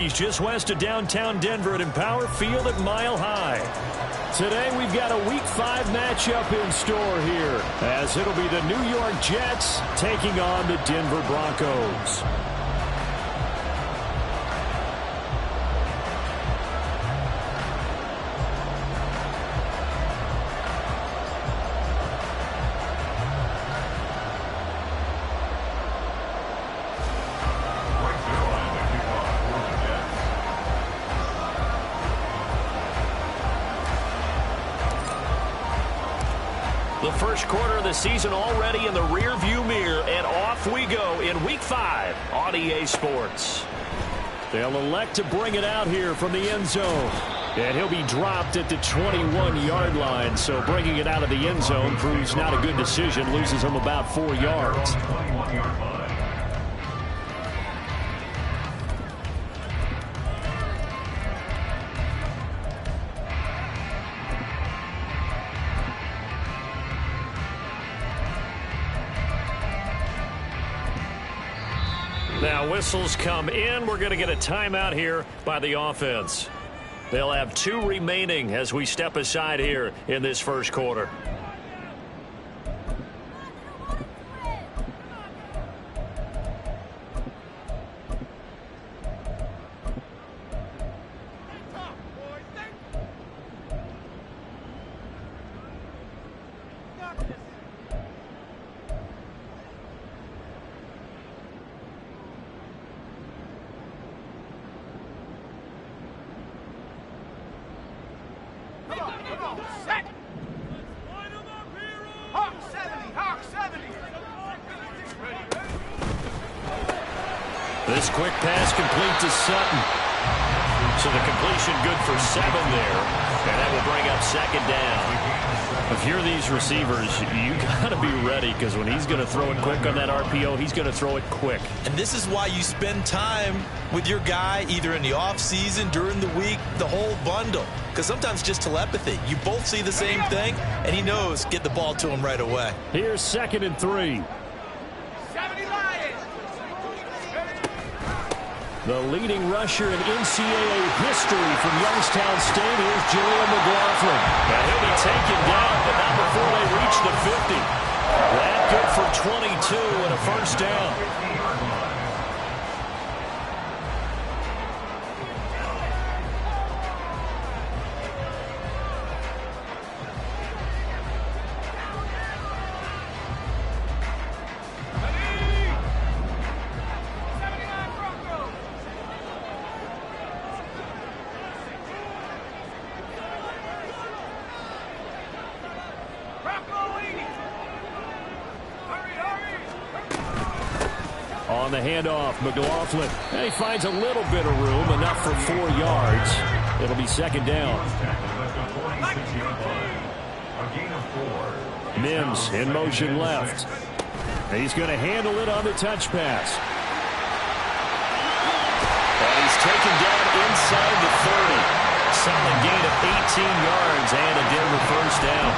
He's just west of downtown Denver at Empower Field at Mile High. Today we've got a Week 5 matchup in store here, as it'll be the New York Jets taking on the Denver Broncos. The first quarter of the season already in the rear-view mirror, and off we go in Week 5 on EA Sports. They'll elect to bring it out here from the end zone. And he'll be dropped at the 21-yard line, so bringing it out of the end zone proves not a good decision, loses him about 4 yards. Now whistles come in. We're going to get a timeout here by the offense. They'll have 2 remaining as we step aside here in this first quarter. This quick pass complete to Sutton. So the completion good for 7 there. And that will bring up second down. If you're these receivers, you got to be ready, because when he's going to throw it quick on that RPO, he's going to throw it quick. And this is why you spend time with your guy either in the offseason, during the week, the whole bundle. Because sometimes just telepathy. You both see the same thing, and he knows get the ball to him right away. Here's 2nd and 3. The leading rusher in NCAA history from Youngstown State, here's Jaleel McLaughlin. And he'll be taken down, but not before they reach the 50. That good for 22 and a first down. On the handoff, McLaughlin. And he finds a little bit of room, enough for 4 yards. It'll be second down. Mims in motion left. He's going to handle it on the touch pass. And he's taken down inside the 30. Solid gain of 18 yards and a Denver first down.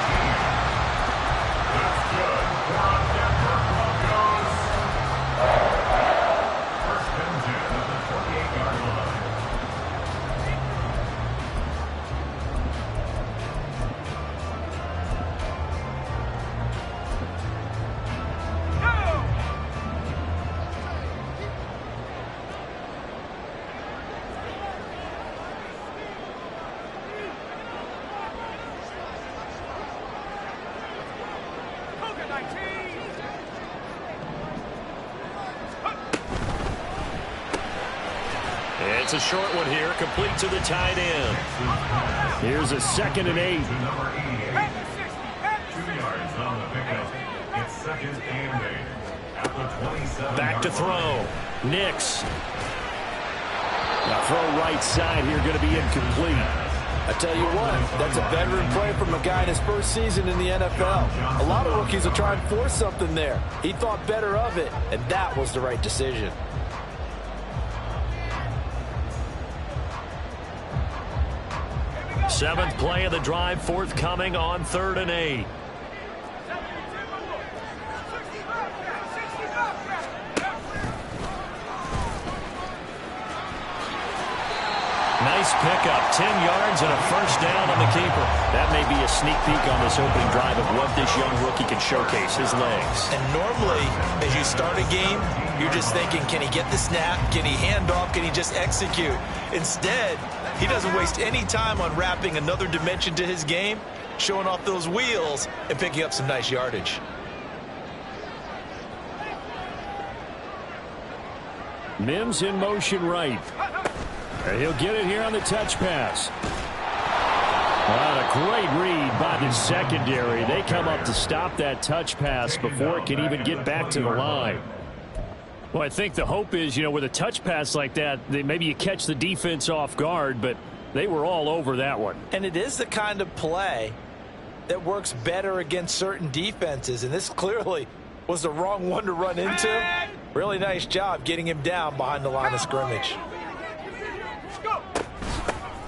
It's a short one here, complete to the tight end. Here's a 2nd and 8. 2 yards on the pickup. It's 2nd and 8. At the 27. Back to throw. Nix. Now throw right side here, going to be incomplete. I tell you what, that's a veteran play from a guy in his first season in the NFL. A lot of rookies will try and force something there. He thought better of it, and that was the right decision. Seventh play of the drive forthcoming on 3rd and 8. Nice pickup, 10 yards and a first down on the keeper. That may be a sneak peek on this opening drive of what this young rookie can showcase, his legs. And normally, as you start a game, you're just thinking, can he get the snap? Can he hand off? Can he just execute? Instead, he doesn't waste any time on wrapping another dimension to his game, showing off those wheels, and picking up some nice yardage. Mims in motion right. And he'll get it here on the touch pass. What a great read by the secondary. They come up to stop that touch pass before it can even get back to the line. Well, I think the hope is, with a touch pass like that, maybe you catch the defense off guard, but they were all over that one. And it is the kind of play that works better against certain defenses, and this clearly was the wrong one to run into. Really nice job getting him down behind the line of scrimmage.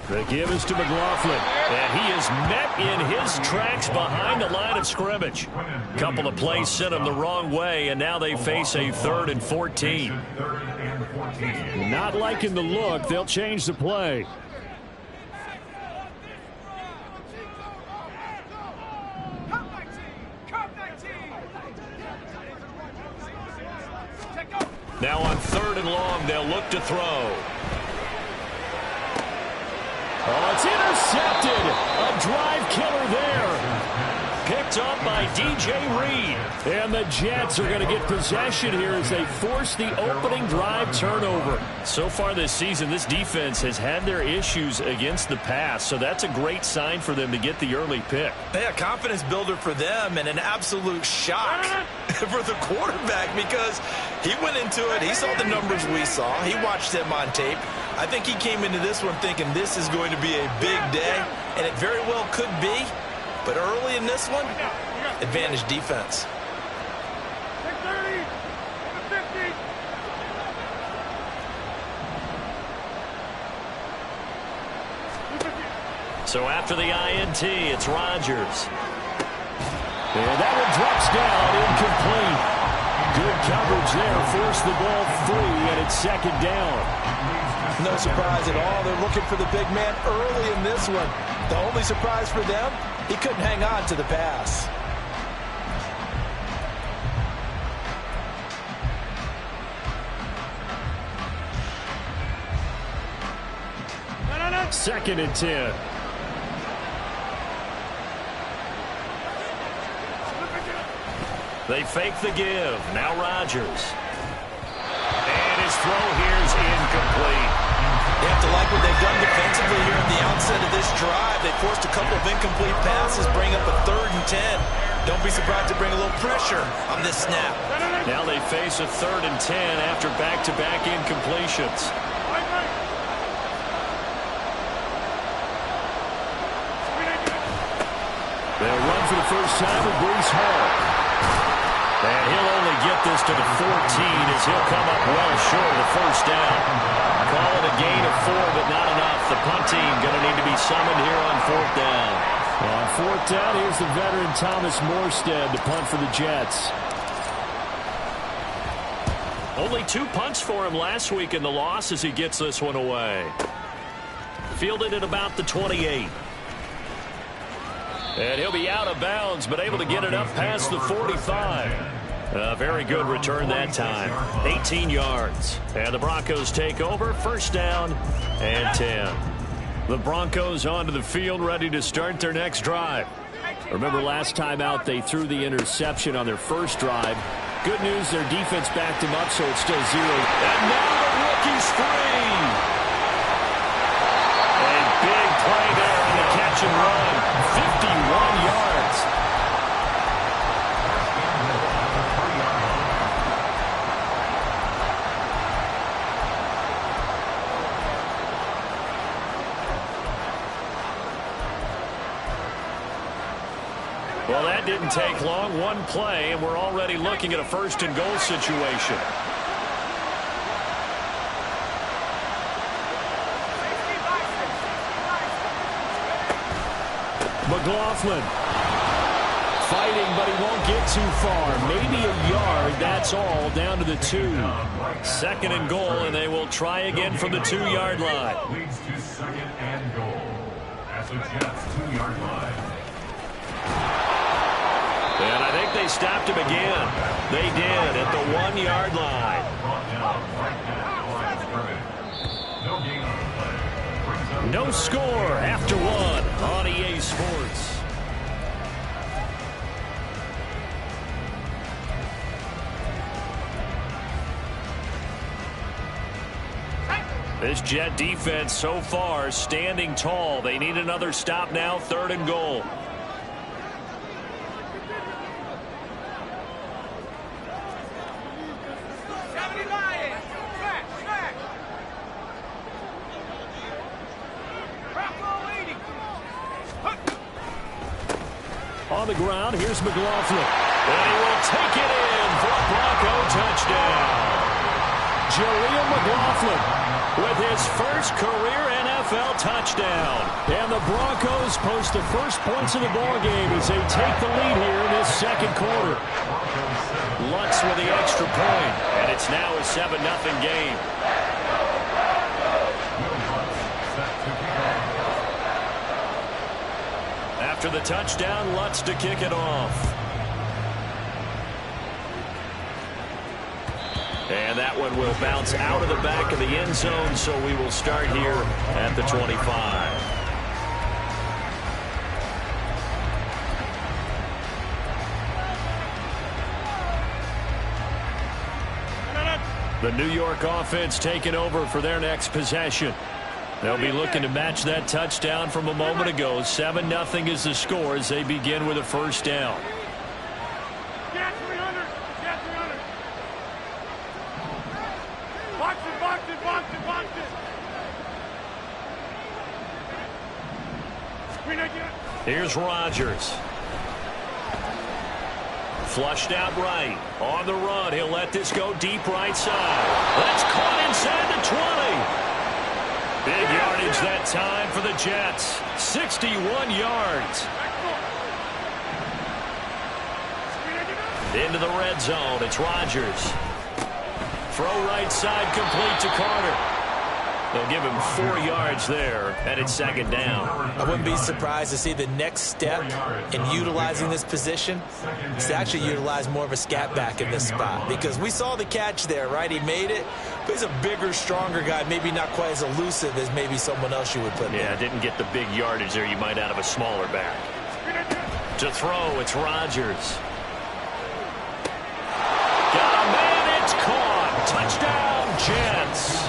The give is to McLaughlin, and he is met in his tracks behind the line of scrimmage. Couple of plays sent him the wrong way, and now they face a 3rd and 14. Not liking the look, they'll change the play. Now on 3rd and long, they'll look to throw. Oh, it's intercepted. A drive killer there. Picked up by DJ Reed. And the Jets are going to get possession here as they force the opening drive turnover. So far this season, this defense has had their issues against the pass, so that's a great sign for them to get the early pick. Yeah, confidence builder for them and an absolute shock for the quarterback because he went into it. He saw the numbers we saw. He watched them on tape. I think he came into this one thinking this is going to be a big day, and it very well could be. But early in this one, advantage defense. So after the INT, it's Rodgers. And that one drops down, incomplete. Good coverage there, forced the ball free, and it's 2nd down. No surprise at all. They're looking for the big man early in this one. The only surprise for them, he couldn't hang on to the pass. Second and 10. They fake the give. Now Rodgers. And his throw here is incomplete. You have to like what they've done defensively here at the outset of this drive. They forced a couple of incomplete passes, bring up a 3rd and 10. Don't be surprised to bring a little pressure on this snap. Now they face a 3rd and 10 after back-to-back incompletions. They'll run for the first time with Breece Hall. And he'll only get this to the 14 as he'll come up well short of the first down. Call it a gain of 4, but not enough. The punt team going to need to be summoned here on 4th down. On 4th down, here's the veteran Thomas Morstead to punt for the Jets. Only 2 punts for him last week in the loss as he gets this one away. Fielded at about the 28. And he'll be out of bounds, but able to get it up past the 45. A very good return that time. 18 yards. And the Broncos take over. 1st down and 10. The Broncos onto the field, ready to start their next drive. Remember last time out, they threw the interception on their first drive. Good news, their defense backed him up, so it's still 0. And now the rookie's free. A big play there on the catch and run. 51 yards. Well, that didn't take long. One play, and we're already looking at a 1st and goal situation. McLaughlin fighting, but he won't get too far. Maybe a yard, that's all, down to the 2. 2nd and goal, and they will try again from the 2-yard line. the Jets' 2-yard line. And I think they stopped him again. They did at the 1-yard line. Brought down right at the line of scrimmage. No gain on the play. Brings up No score after 1 on EA Sports. This Jet defense so far standing tall. They need another stop now, 3rd and goal. On the ground, here's McLaughlin. And he will take it in for a Bronco touchdown. Jaleel McLaughlin with his first career NFL touchdown. And the Broncos post the first points of the ballgame as they take the lead here in this 2nd quarter. Lutz with the extra point, and it's now a 7-0 game. After the touchdown, Lutz to kick it off. And that one will bounce out of the back of the end zone, so we will start here at the 25. The New York offense taking over for their next possession. They'll be looking to match that touchdown from a moment ago. 7-0 is the score as they begin with a first down. Here's Rodgers. Flushed out right. On the run. He'll let this go deep right side. That's caught inside the 20. Big yardage that time for the Jets. 61 yards. Into the red zone. It's Rodgers. Throw right side complete to Carter. They'll give him 4 yards there, and it's 2nd down. I wouldn't be surprised to see the next step in utilizing this position is to actually utilize more of a scat back in this spot, because we saw the catch there, right? He made it, but he's a bigger, stronger guy, maybe not quite as elusive as maybe someone else you would put there. Yeah, didn't get the big yardage there you might out of a smaller back. To throw, it's Rodgers. Got a man, it's caught. Touchdown, Jets.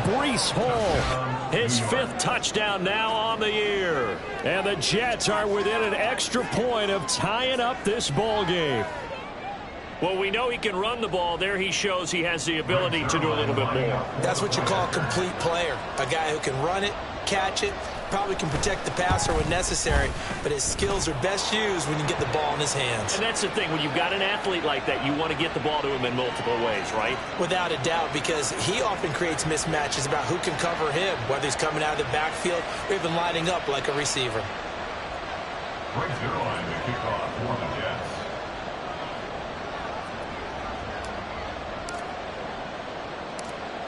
Breece Hall, his 5th touchdown now on the year. And the Jets are within an extra point of tying up this ball game. Well, we know he can run the ball. There he shows he has the ability to do a little bit more. That's what you call a complete player. A guy who can run it, catch it, probably can protect the passer when necessary, but his skills are best used when you get the ball in his hands. And that's the thing. When you've got an athlete like that, you want to get the ball to him in multiple ways, right? Without a doubt, because he often creates mismatches about who can cover him, whether he's coming out of the backfield or even lining up like a receiver. Brings their line to kick off for the Jets.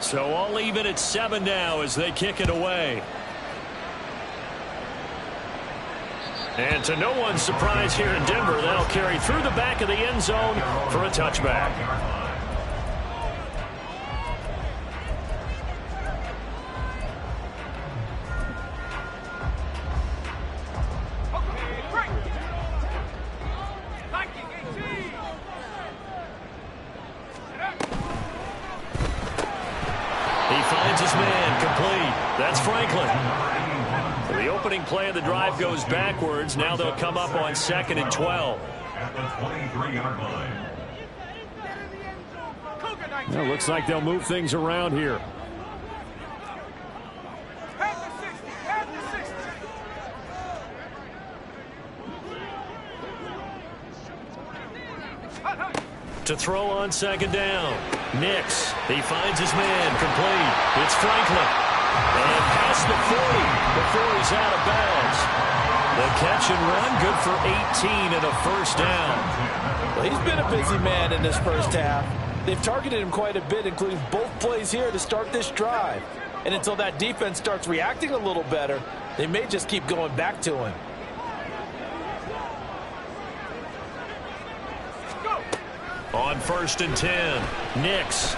So all even at 7 now as they kick it away. And to no one's surprise here in Denver, they'll carry through the back of the end zone for a touchback. He finds his man complete. That's Franklin. The opening play of the drive goes backwards. Now they'll come up on 2nd and 12. At the 23-yard line. Well, looks like they'll move things around here. To throw on 2nd down. Nix. He finds his man complete. It's Franklin. And past the 40 before he's out of bounds. The catch and run, good for 18 and a first down. Well, he's been a busy man in this first half. They've targeted him quite a bit, including both plays here to start this drive. And until that defense starts reacting a little better, they may just keep going back to him. On 1st and 10, Nix.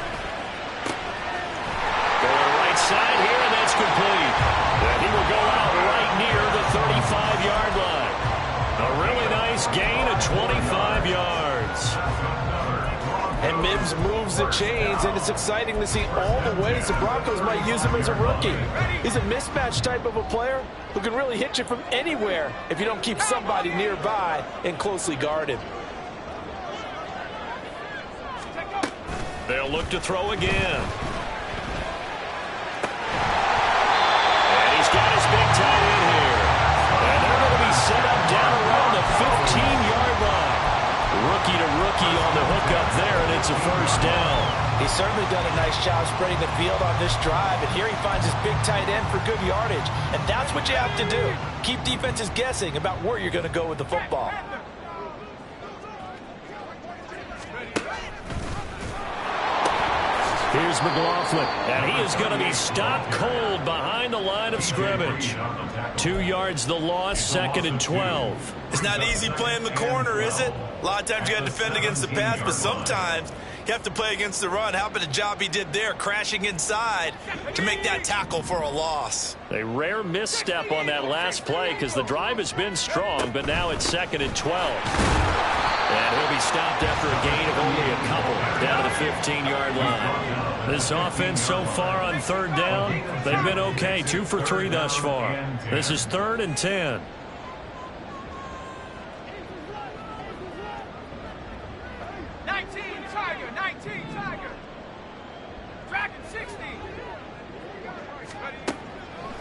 Going right side here, and that's complete. And he will go out right near the 35-yard line. A really nice gain of 25 yards. And Mims moves the chains, and it's exciting to see all the ways the Broncos might use him as a rookie. He's a mismatch type of a player who can really hit you from anywhere if you don't keep somebody nearby and closely guard him. They'll look to throw again. And he's got his big tight end here. And they're going to be set up down around the 15-yard line. Rookie to rookie on the hook up there, and it's a first down. He's certainly done a nice job spreading the field on this drive, and here he finds his big tight end for good yardage. And that's what you have to do. Keep defenses guessing about where you're going to go with the football. Here's McLaughlin, and he is going to be stopped cold behind the line of scrimmage. 2 yards the loss, 2nd and 12. It's not easy playing the corner, is it? A lot of times you got to defend against the pass, but sometimes you have to play against the run. How about the job he did there, crashing inside to make that tackle for a loss? A rare misstep on that last play because the drive has been strong, but now it's 2nd and 12. And he'll be stopped after a gain of only a couple down to the 15-yard line. This offense so far on 3rd down, they've been okay. 2 for 3 thus far. This is 3rd and 10.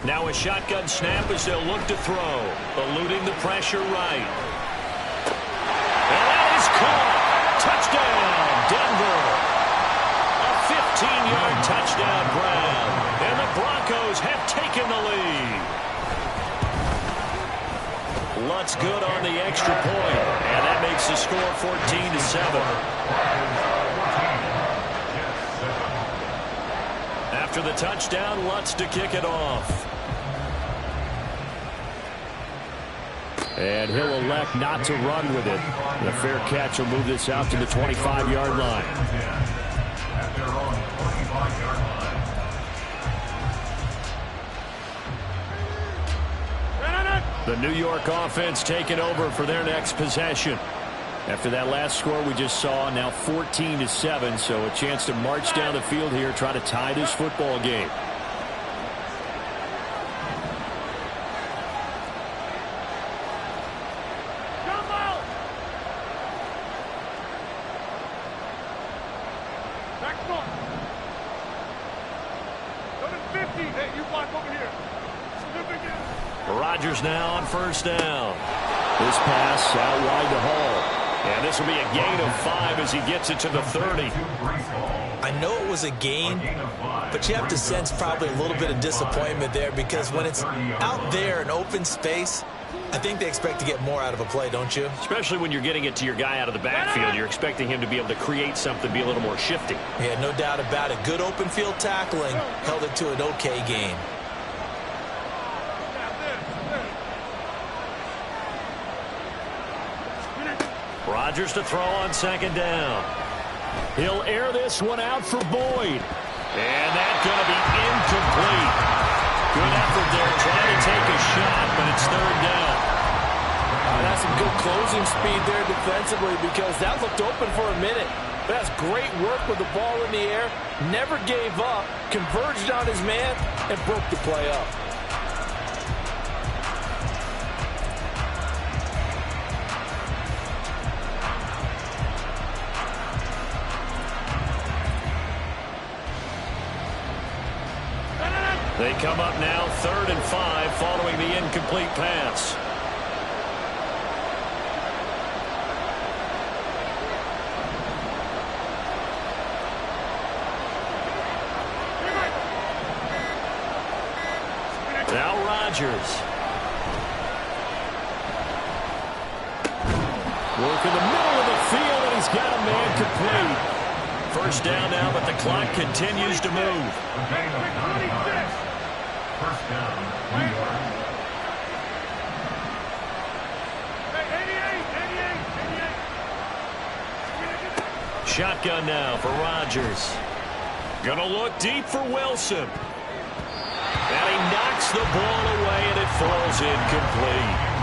Now a shotgun snap as they'll look to throw. Eluding the pressure right. And that is caught. Touchdown, Denver. A 15-yard touchdown grab. And the Broncos have taken the lead. Lutz good on the extra point. And that makes the score 14-7. After the touchdown, Lutz to kick it off. And he'll elect not to run with it. And a fair catch will move this out to the 25-yard line. The New York offense taking over for their next possession. After that last score we just saw, now 14-7, so a chance to march down the field here, try to tie this football game. Rodgers now on 1st down. This pass out wide to Hall. And this will be a gain of 5 as he gets it to the 30. I know it was a gain, but you have to sense probably a little bit of disappointment there because when it's out there in open space, I think they expect to get more out of a play, don't you? Especially when you're getting it to your guy out of the backfield. You're expecting him to be able to create something, be a little more shifty. Yeah, no doubt about it. Good open field tackling held it to an okay gain. Rodgers to throw on 2nd down. He'll air this one out for Boyd. And that's going to be incomplete. Good effort there trying to take a shot, but it's 3rd down. That's some good closing speed there defensively because that looked open for a minute. But that's great work with the ball in the air. Never gave up, converged on his man, and broke the play up. They come up now 3rd and 5 following the incomplete pass. Now Rodgers. Work in the middle of the field, and he's got a man complete. First down now, but the clock continues to move. A gain of 26. First down, New York. Shotgun now for Rodgers. Gonna look deep for Wilson. And he knocks the ball away, and it falls incomplete.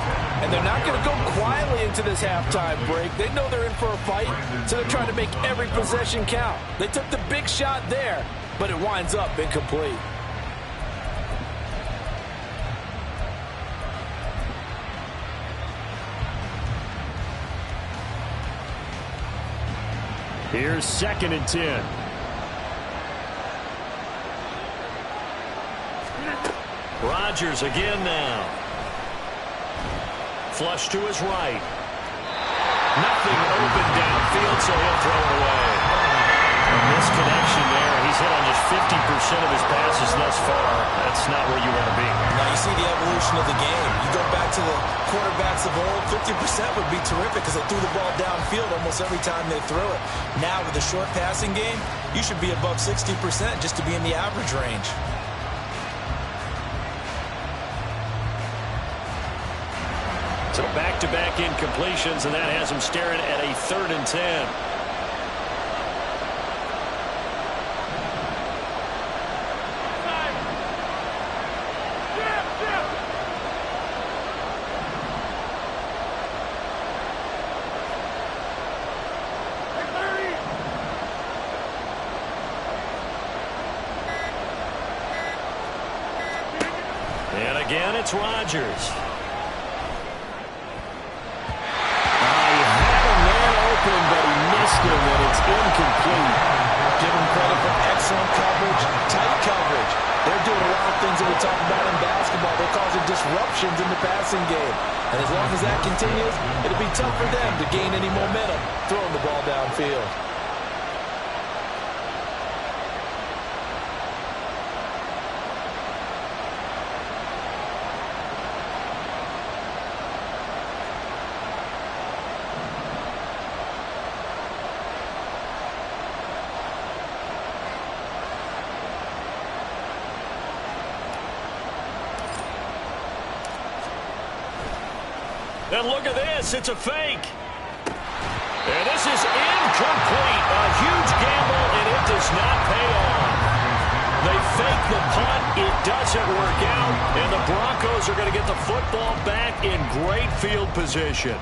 And they're not going to go quietly into this halftime break. They know they're in for a fight, so they're trying to make every possession count. They took the big shot there, but it winds up incomplete. Here's 2nd and 10. Rodgers again now. Flush to his right. Nothing open downfield, so he'll throw it away. A misconnection there. He's hit on just 50% of his passes thus far. That's not where you want to be. Now you see the evolution of the game. You go back to the quarterbacks of old, 50% would be terrific because they threw the ball downfield almost every time they threw it. Now with the short passing game, you should be above 60% just to be in the average range. So back-to-back incompletions, and that has him staring at a 3rd and 10. And again, it's Rodgers. But he missed him, and it's incomplete. Give him credit for excellent coverage, tight coverage. They're doing a lot of things that we talk about in basketball. They're causing disruptions in the passing game. And as long as that continues, it'll be tough for them to gain any momentum throwing the ball downfield. And look at this. It's a fake. And this is incomplete. A huge gamble, and it does not pay off. They fake the punt. It doesn't work out. And the Broncos are going to get the football back in great field position.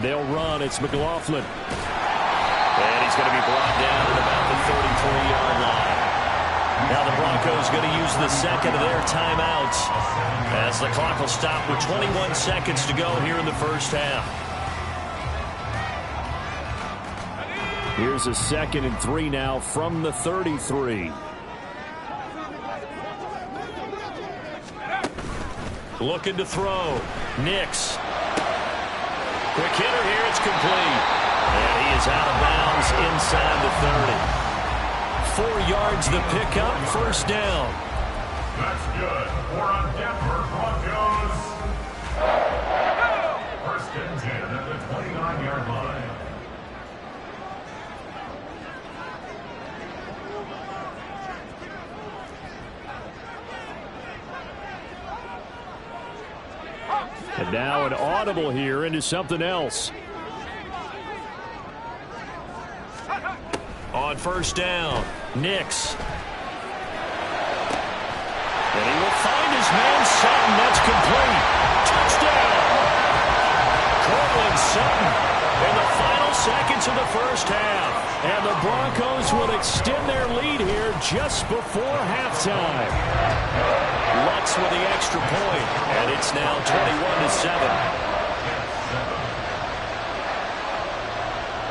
They'll run. It's McLaughlin. And he's going to be brought down at about the 33-yard line. Now the Broncos going to use the second of their timeouts as the clock will stop with 21 seconds to go here in the first half. Here's a 2nd and 3 now from the 33. Looking to throw. Nix. Quick hitter here, it's complete. And he is out of bounds inside the 30. 4 yards the pickup, first down. That's good. 4 on Denver Broncos. First and 10 at the 29-yard line. And now an audible here into something else. On first down, Nix. And he will find his man Sutton. That's complete. Touchdown. Cortland Sutton in the final seconds of the first half. And the Broncos will extend their lead here just before halftime. Lutz with the extra point, and it's now 21-7.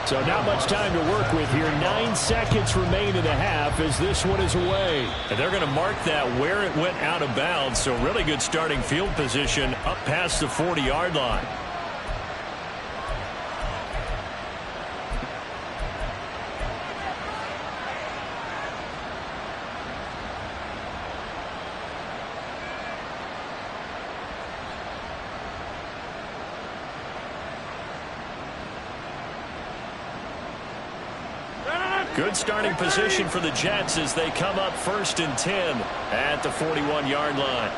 So not much time to work with here. 9 seconds remain in the half as this one is away. And they're going to mark that where it went out of bounds. So really good starting field position up past the 40-yard line. Good starting position for the Jets as they come up 1st and 10 at the 41-yard line.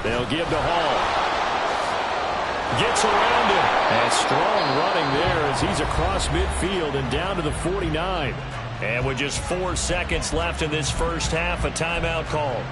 They'll give to Hall. Gets around him. And strong running there as he's across midfield and down to the 49. And with just 4 seconds left in this first half, a timeout call.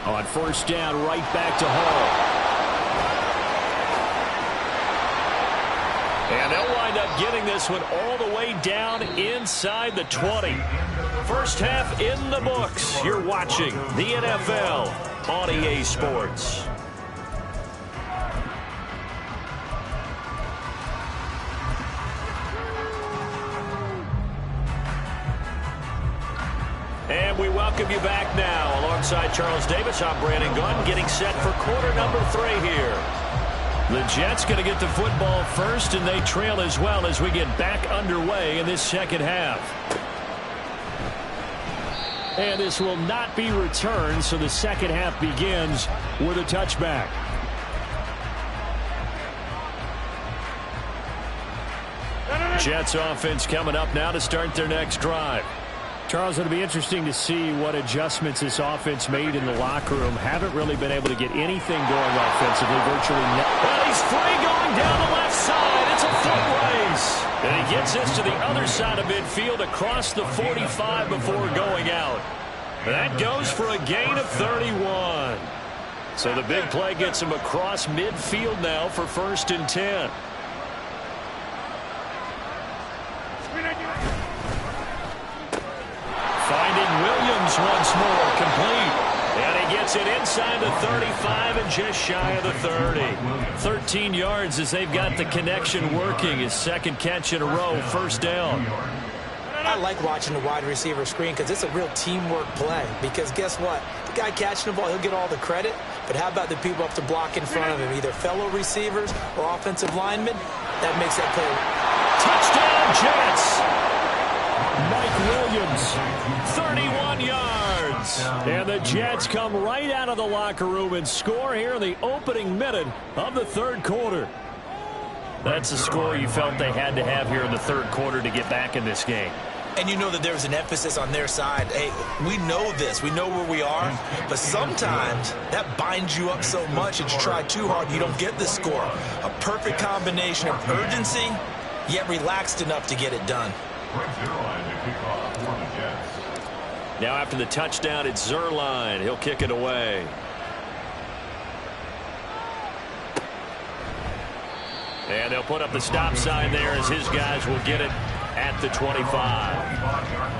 On first down, right back to Hall. And they'll wind up getting this one all the way down inside the 20. First half in the books. You're watching the NFL on EA Sports. And we welcome you back now. Alongside Charles Davis, I'm Brandon Gunn, getting set for quarter number 3 here. The Jets going to get the football first, and they trail as well as we get back underway in this second half. And this will not be returned, so the second half begins with a touchback. Jets offense coming up now to start their next drive. Charles, it'll be interesting to see what adjustments this offense made in the locker room. Haven't really been able to get anything going offensively, virtually nothing. Well, he's free going down the left side. It's a foot race. And he gets this to the other side of midfield across the 45 before going out. That goes for a gain of 31. So the big play gets him across midfield now for 1st and 10. Finding Williams once more, complete. And he gets it inside the 35 and just shy of the 30. 13 yards as they've got the connection working. His second catch in a row, first down. I like watching the wide receiver screen because it's a real teamwork play. Because guess what? The guy catching the ball, he'll get all the credit. But how about the people up to block in front of him, either fellow receivers or offensive linemen? That makes that play. Touchdown, Jets! Mike Williams, 31 yards. And the Jets come right out of the locker room and score here in the opening minute of the third quarter. That's the score you felt they had to have here in the third quarter to get back in this game. And you know that there's an emphasis on their side. Hey, we know this. We know where we are. But sometimes that binds you up so much that you try too hard, you don't get the score. A perfect combination of urgency, yet relaxed enough to get it done. Now after the touchdown, it's Zuerlein. He'll kick it away. And they'll put up the stop sign there as his guys will get it at the 25.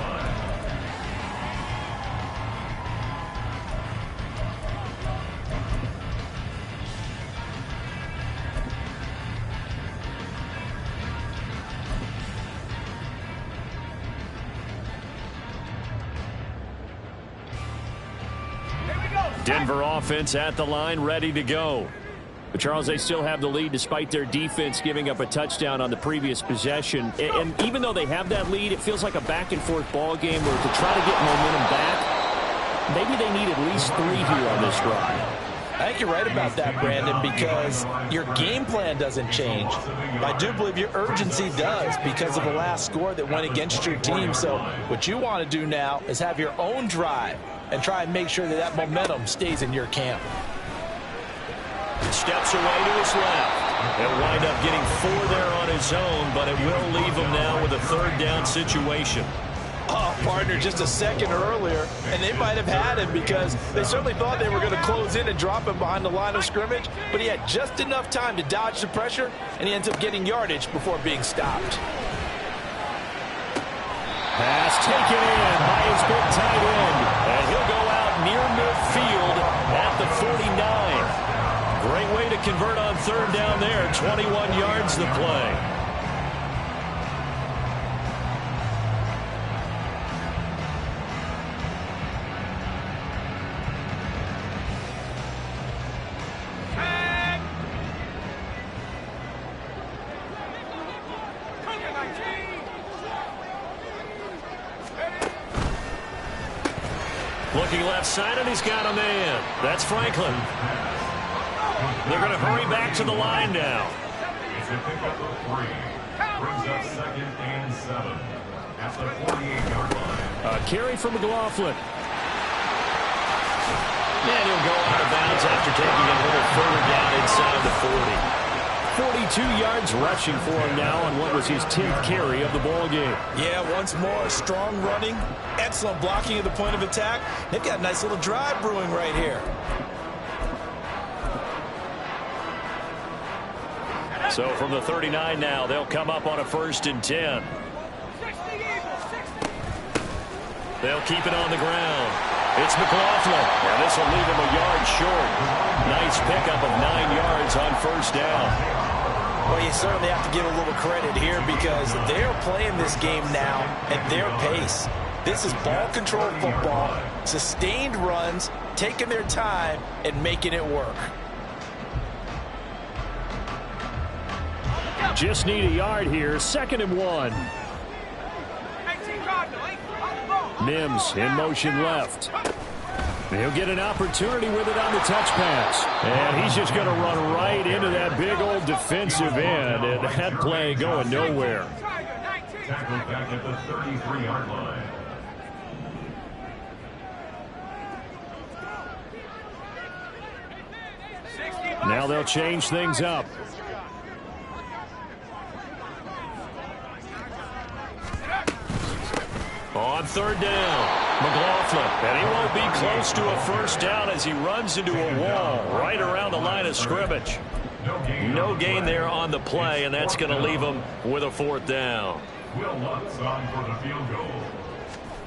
Denver offense at the line, ready to go. But Charles, they still have the lead despite their defense giving up a touchdown on the previous possession. And even though they have that lead, it feels like a back-and-forth ball game where to try to get momentum back, maybe they need at least 3 here on this drive. I think you're right about that, Brandon, because your game plan doesn't change. I do believe your urgency does because of the last score that went against your team. So what you want to do now is have your own drive and try and make sure that that momentum stays in your camp. Steps away to his left. He'll wind up getting 4 there on his own, but it will leave him now with a third down situation. Oh, partner, just a second earlier, and they might have had him because they certainly thought they were going to close in and drop him behind the line of scrimmage, but he had just enough time to dodge the pressure, and he ends up getting yardage before being stopped. Pass taken in by his big tight end, and he'll go out near midfield at the 49. Great way to convert on third down there. 21 yards the play. Looking left side, and he's got a man. That's Franklin. They're going to hurry back to the line now. It's a pickup of 3. Brings up 2nd and 7 at the 48-yard line. A carry from McLaughlin. And he'll go out of bounds after taking it a little further down inside the 40. 42 yards rushing for him now on what was his 10th carry of the ball game. Yeah, once more, strong running, excellent blocking at the point of attack. They've got a nice little drive brewing right here. So from the 39 now, they'll come up on a 1st and 10. They'll keep it on the ground. It's McLaughlin. And this will leave him a yard short. Nice pickup of 9 yards on 1st down. Well, you certainly have to give a little credit here because they're playing this game now at their pace. This is ball control football, sustained runs, taking their time and making it work. Just need a yard here. 2nd and 1. Mims in motion left. He'll get an opportunity with it on the touch pass. And he's just going to run right into that big old defensive end. And that play going nowhere. Tackled back at the 33-yard line. Now they'll change things up. On 3rd down, McLaughlin. And he won't be close to a 1st down as he runs into a wall right around the line of scrimmage. No gain there on the play, and that's going to leave him with a 4th down. Will Lutz on for the field goal.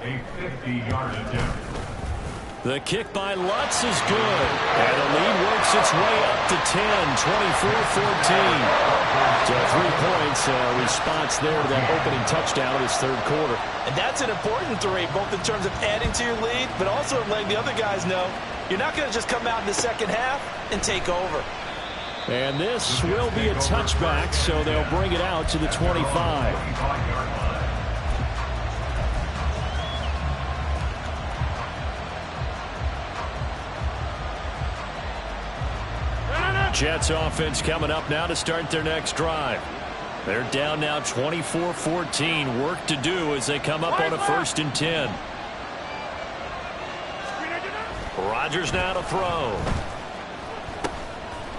A 50-yard attempt. The kick by Lutz is good. And the lead works its way up to 10, 24-14. So 3 points response there to that opening touchdown of his 3rd quarter. And that's an important 3, both in terms of adding to your lead, but also letting the other guys know you're not going to just come out in the 2nd half and take over. And this will be a touchback, so they'll bring it out to the 25. Jets offense coming up now to start their next drive. They're down now 24-14. Work to do as they come up on a 1st and 10. Rodgers now to throw.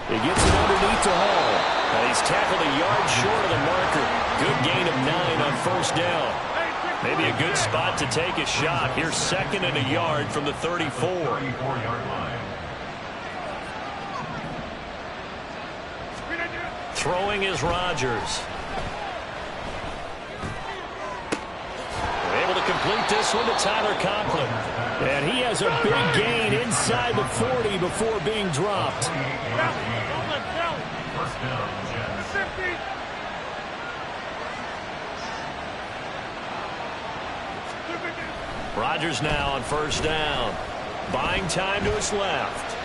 He gets it underneath to Hall. And he's tackled a yard short of the marker. Good gain of 9 on 1st down. Maybe a good spot to take a shot. Here's 2nd and a yard from the 34. 34-yard line. Throwing is Rodgers. Able to complete this one to Tyler Conklin. And he has a big gain inside the 40 before being dropped. First down, Jets. Rodgers now on 1st down. Buying time to his left.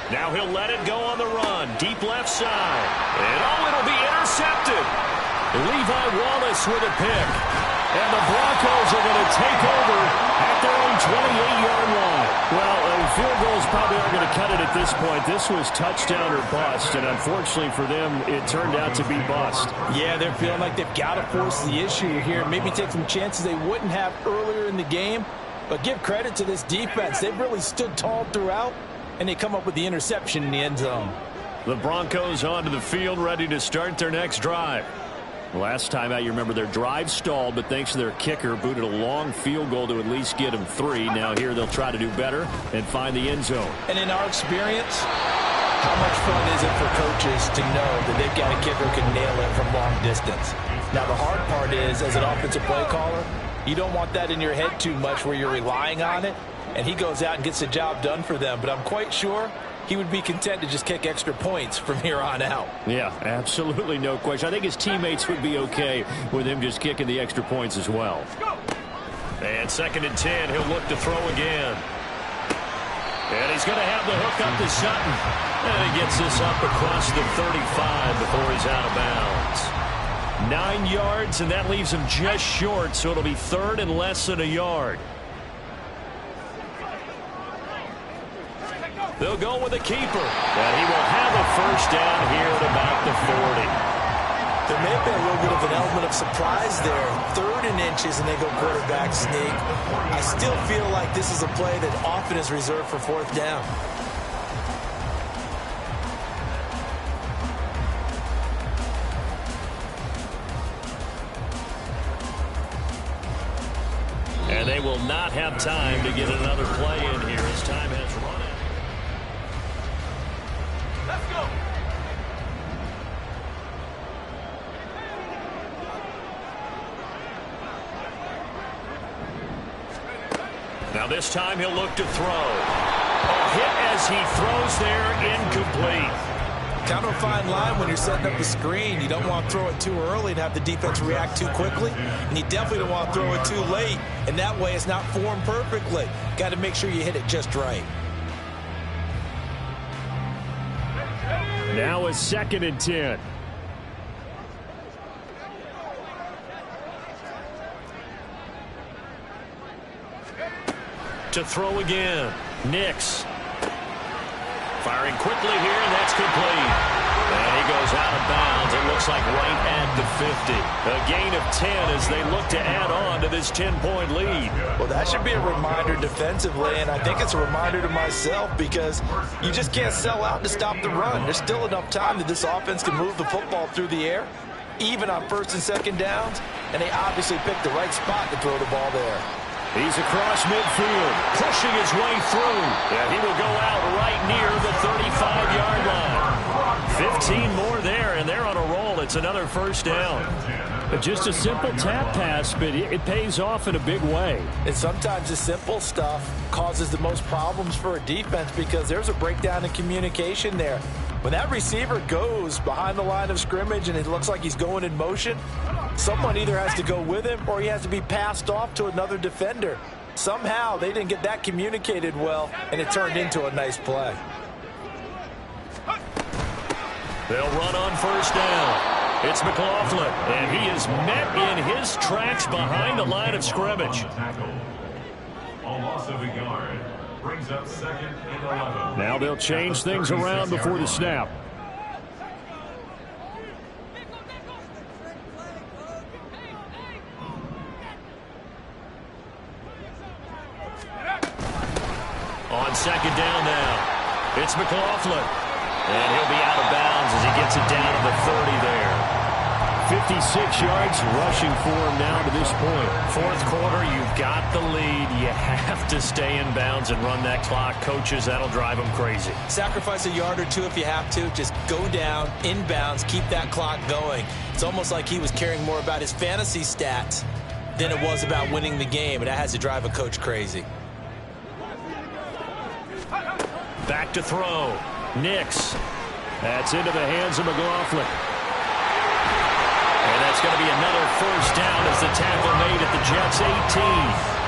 Now he'll let it go on the run. Deep left side. And it'll be intercepted. Levi Wallace with a pick. And the Broncos are going to take over at their own 28-yard line. Well, field goals probably aren't going to cut it at this point. This was touchdown or bust, and unfortunately for them, it turned out to be bust. Yeah, they're feeling like they've got to force the issue here. Maybe take some chances they wouldn't have earlier in the game. But give credit to this defense. They've really stood tall throughout, and they come up with the interception in the end zone. The Broncos onto the field, ready to start their next drive. Last time out, you remember their drive stalled, but thanks to their kicker, booted a long field goal to at least get them 3. Now here they'll try to do better and find the end zone. And in our experience, how much fun is it for coaches to know that they've got a kicker who can nail it from long distance? Now the hard part is, as an offensive play caller, you don't want that in your head too much where you're relying on it, and he goes out and gets the job done for them. But I'm quite sure he would be content to just kick extra points from here on out. Yeah, absolutely no question. I think his teammates would be okay with him just kicking the extra points as well. And 2nd and 10, he'll look to throw again. And he's going to have the hook up to Sutton. And he gets this up across the 35 before he's out of bounds. 9 yards, and that leaves him just short, so it'll be 3rd and less than a yard. They'll go with a keeper. And he will have a first down here at about the 40. There may have been a little bit of an element of surprise there. 3rd and inches, and they go quarterback sneak. I still feel like this is a play that often is reserved for 4th down. And they will not have time to get another play in here as time has run out. Let's go. Now this time he'll look to throw. A hit as he throws there, incomplete. Kind of a fine line when you're setting up the screen. You don't want to throw it too early and have the defense react too quickly. And you definitely don't want to throw it too late. And that way it's not formed perfectly. Got to make sure you hit it just right. Now a 2nd and 10. To throw again. Nix. Firing quickly here, and that's complete. And he goes out of bounds. It looks like right at the 50. A gain of 10 as they look to add on to this 10-point lead. Well, that should be a reminder defensively, and I think it's a reminder to myself because you just can't sell out to stop the run. There's still enough time that this offense can move the football through the air, even on 1st and 2nd downs, and they obviously picked the right spot to throw the ball there. He's across midfield, pushing his way through. And he will go out right near the 35-yard line. 15 more there, and they're on a roll. It's another first down. Just a simple tap pass, but it pays off in a big way. And sometimes the simple stuff causes the most problems for a defense because there's a breakdown in communication there. When that receiver goes behind the line of scrimmage and it looks like he's going in motion, someone either has to go with him or he has to be passed off to another defender. Somehow they didn't get that communicated well, and it turned into a nice play. They'll run on first down. It's McLaughlin, and he is met in his tracks behind the line of scrimmage. A loss of a yard brings up 2nd and 11. Now they'll change things around before the snap. On 2nd down now, it's McLaughlin. And he'll be out of bounds as he gets it down to the 30 there. 56 yards rushing for him now to this point. 4th quarter, you've got the lead. You have to stay in bounds and run that clock. Coaches, that'll drive them crazy. Sacrifice a yard or two if you have to. Just go down, in bounds, keep that clock going. It's almost like he was caring more about his fantasy stats than it was about winning the game, and that has to drive a coach crazy. Back to throw. Nix. That's into the hands of McLaughlin. And that's going to be another first down as the tackle made at the Jets' 18.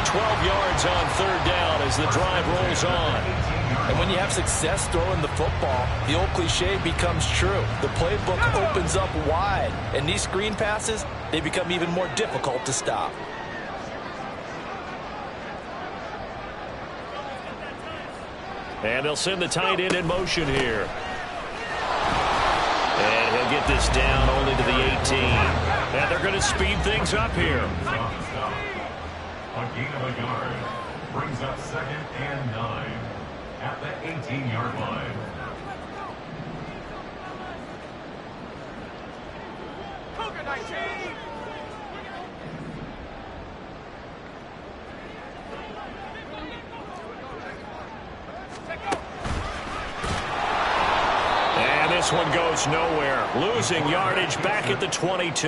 12 yards on 3rd down as the drive rolls on. And when you have success throwing the football, the old cliche becomes true. The playbook opens up wide, and these screen passes, they become even more difficult to stop. And they'll send the tight end in motion here. And he'll get this down only to the 18. And they're going to speed things up here. A gain of a yard brings up 2nd and 9 at the 18-yard line. Cougar 19. This one goes nowhere. Losing yardage back at the 22.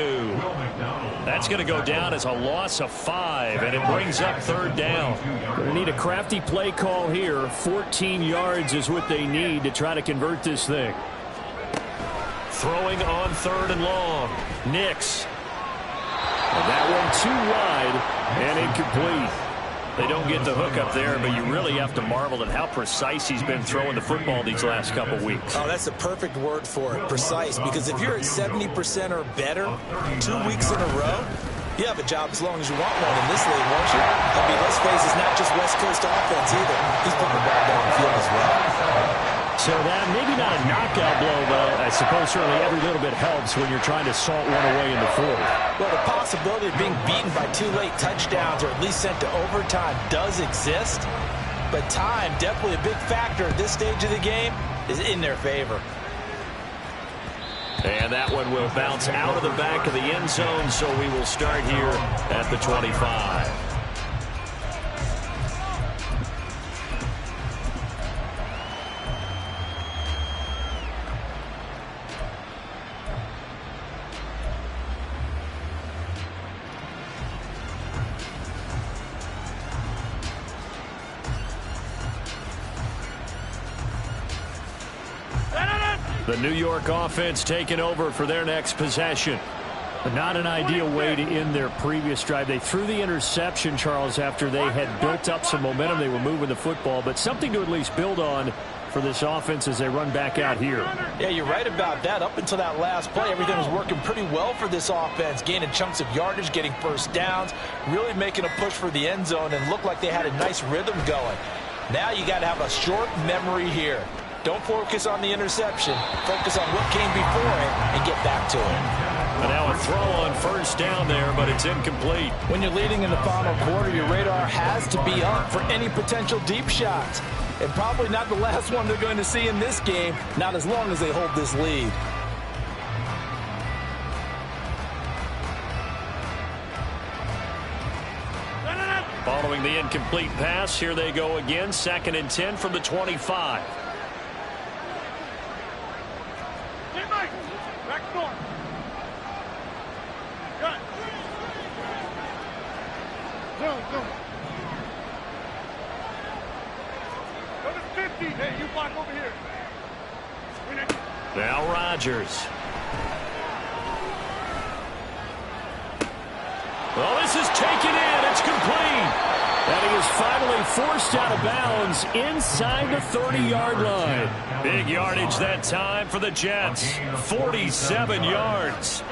That's going to go down as a loss of 5, and it brings up third down. Going to need a crafty play call here. 14 yards is what they need to try to convert this thing. Throwing on third and long. Nix. And that one too wide and incomplete. They don't get the hook up there, but you really have to marvel at how precise he's been throwing the football these last couple weeks. Oh, that's the perfect word for it, precise, because if you're at 70% or better 2 weeks in a row, you have a job as long as you want one in this league, won't you? I mean, let's face it, it's not just West Coast offense either. He's putting the ball down the field as well. So that maybe not a knockout blow, but I suppose certainly every little bit helps when you're trying to salt one away in the fourth. Well, the possibility of being beaten by 2 late touchdowns or at least sent to overtime does exist, but time, definitely a big factor at this stage of the game, is in their favor. And that one will bounce out of the back of the end zone, so we will start here at the 25. The New York offense taking over for their next possession. But not an ideal way to end their previous drive. They threw the interception, Charles, after they had built up some momentum. They were moving the football, but something to at least build on for this offense as they run back out here. Yeah, you're right about that. Up until that last play, everything was working pretty well for this offense, gaining chunks of yardage, getting first downs, really making a push for the end zone, and looked like they had a nice rhythm going. Now you got to have a short memory here. Don't focus on the interception. Focus on what came before it and get back to it. And now a throw on first down there, but it's incomplete. When you're leading in the final quarter, your radar has to be up for any potential deep shots. And probably not the last one they're going to see in this game, not as long as they hold this lead. Following the incomplete pass, here they go again. 2nd and 10 from the 25. Now Rodgers. Well, this is taken in. It's complete. And he is finally forced out of bounds inside the 30-yard line. Big yardage that time for the Jets. 47 yards.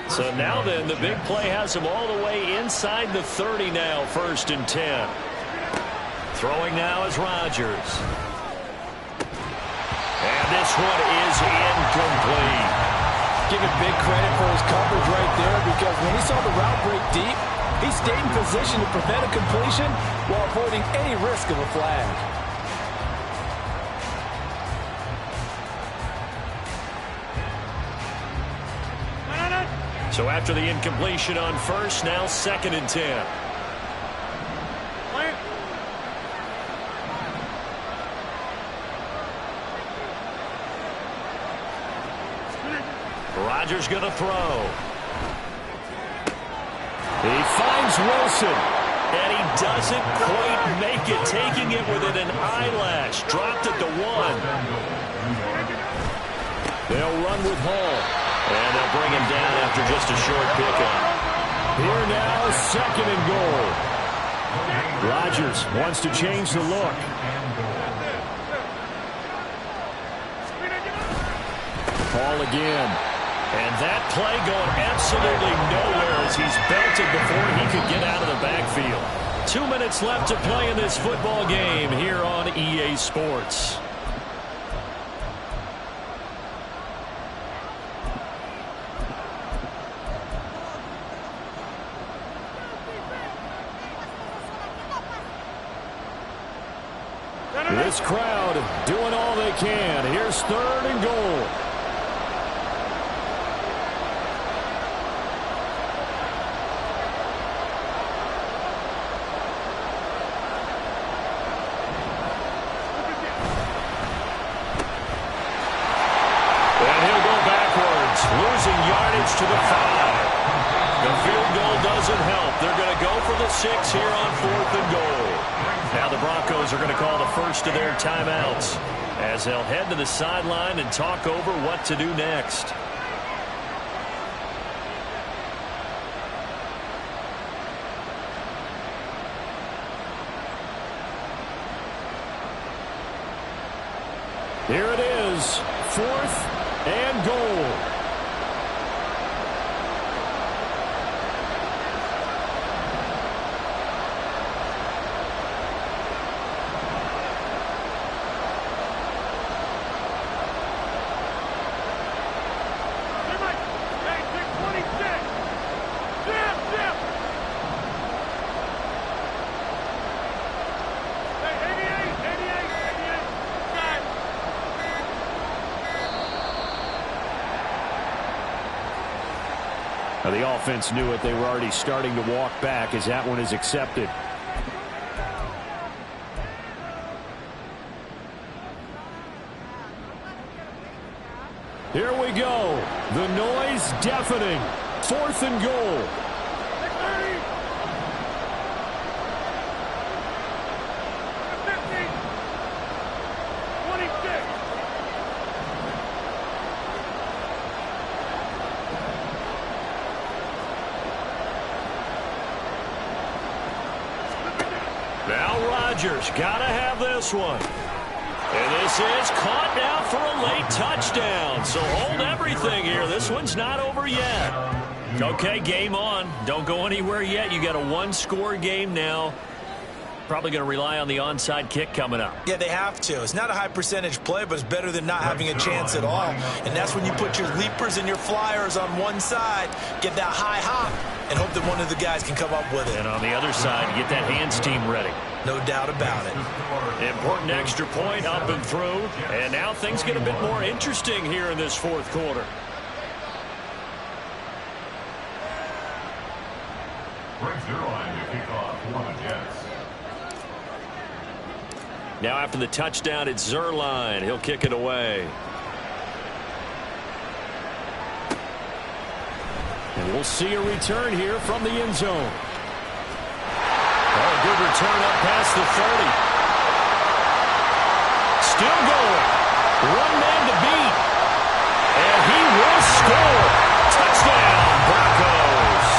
So now then, the big play has him all the way inside the 30 now, 1st and 10. Throwing now is Rodgers. And this one is incomplete. Give him big credit for his coverage right there, because when he saw the route break deep, he stayed in position to prevent a completion while avoiding any risk of a flag. So after the incompletion on first, now 2nd and 10. Rodgers going to throw. He finds Wilson, and he doesn't quite make it, taking it within an eyelash. Dropped it to 1. They'll run with Hall, and they'll bring him down after just a short pickup. Here now, 2nd and goal. Rodgers wants to change the look. Hall again. And that play going absolutely nowhere as he's belted before he could get out of the backfield. 2 minutes left to play in this football game here on EA Sports. This crowd doing all they can. Here's 3rd and goal. And goes to the 5. The field goal doesn't help. They're going to go for the 6 here on 4th and goal. Now the Broncos are going to call the first of their timeouts as they'll head to the sideline and talk over what to do next. Here it is, 4th and goal. Now the offense knew it. They were already starting to walk back as that one is accepted. Here we go. The noise deafening. 4th and goal. Now Rodgers got to have this one. And this is caught now for a late touchdown. So hold everything here. This one's not over yet. Okay, game on. Don't go anywhere yet. You got a one-score game now. Probably going to rely on the onside kick coming up. Yeah, they have to. It's not a high percentage play, but it's better than not having a chance at all. And that's when you put your leapers and your flyers on one side, get that high hop, and hope that one of the guys can come up with it. And on the other side, get that hands team ready. No doubt about it. Important extra point up and through. And now things get a bit more interesting here in this 4th quarter. Brings their line to kick off for the Jets. Now after the touchdown, it's Zuerlein. He'll kick it away. And we'll see a return here from the end zone. Oh, good return up past the 30. Still going. One man to beat. And he will score. Touchdown, Broncos.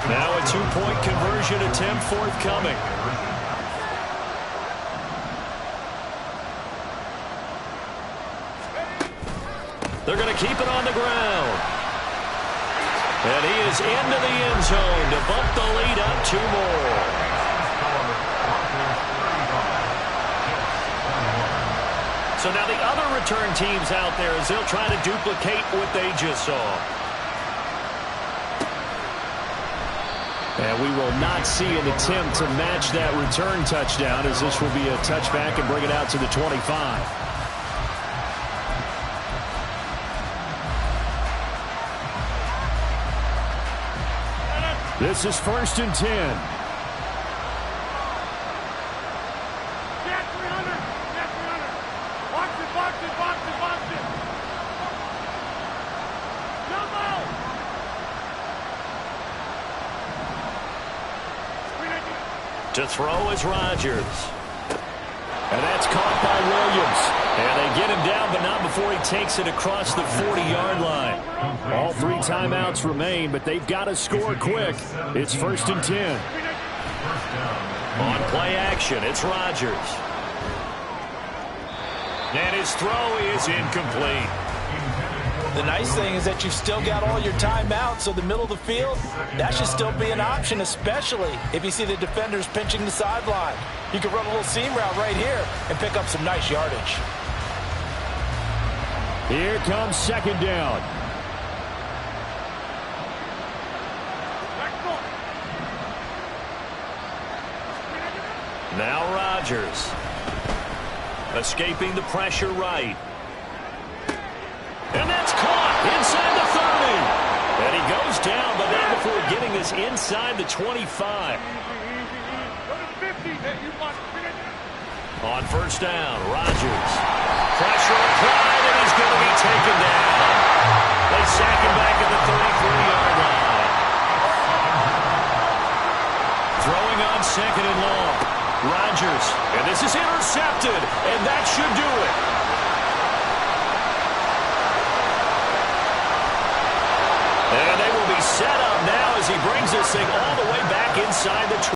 Now a 2-point conversion attempt forthcoming. They're going to keep it on the ground. And he is into the end zone to bump the lead up 2 more. So now the other return teams out there as they'll try to duplicate what they just saw. And we will not see an attempt to match that return touchdown as this will be a touchback and bring it out to the 25. This is 1st and 10. To throw is Rodgers. And that's caught by Williams. And they get him down, but not before he takes it across the 40-yard line. All 3 timeouts remain, but they've got to score quick. It's 1st and 10. On play action, it's Rodgers. And his throw is incomplete. The nice thing is that you've still got all your timeouts, so the middle of the field, that should still be an option, especially if you see the defenders pinching the sideline. You can run a little seam route right here and pick up some nice yardage. Here comes 2nd down. Now Rodgers. Escaping the pressure right. And that's caught inside before getting this inside the 25. On first down, Rodgers. Pressure applied, and he's going to be taken down. They sack him back at the 33-yard line. Throwing on second and long. Rodgers, and this is intercepted, and that should do it. And they will be set up now as he brings this thing all the way back inside the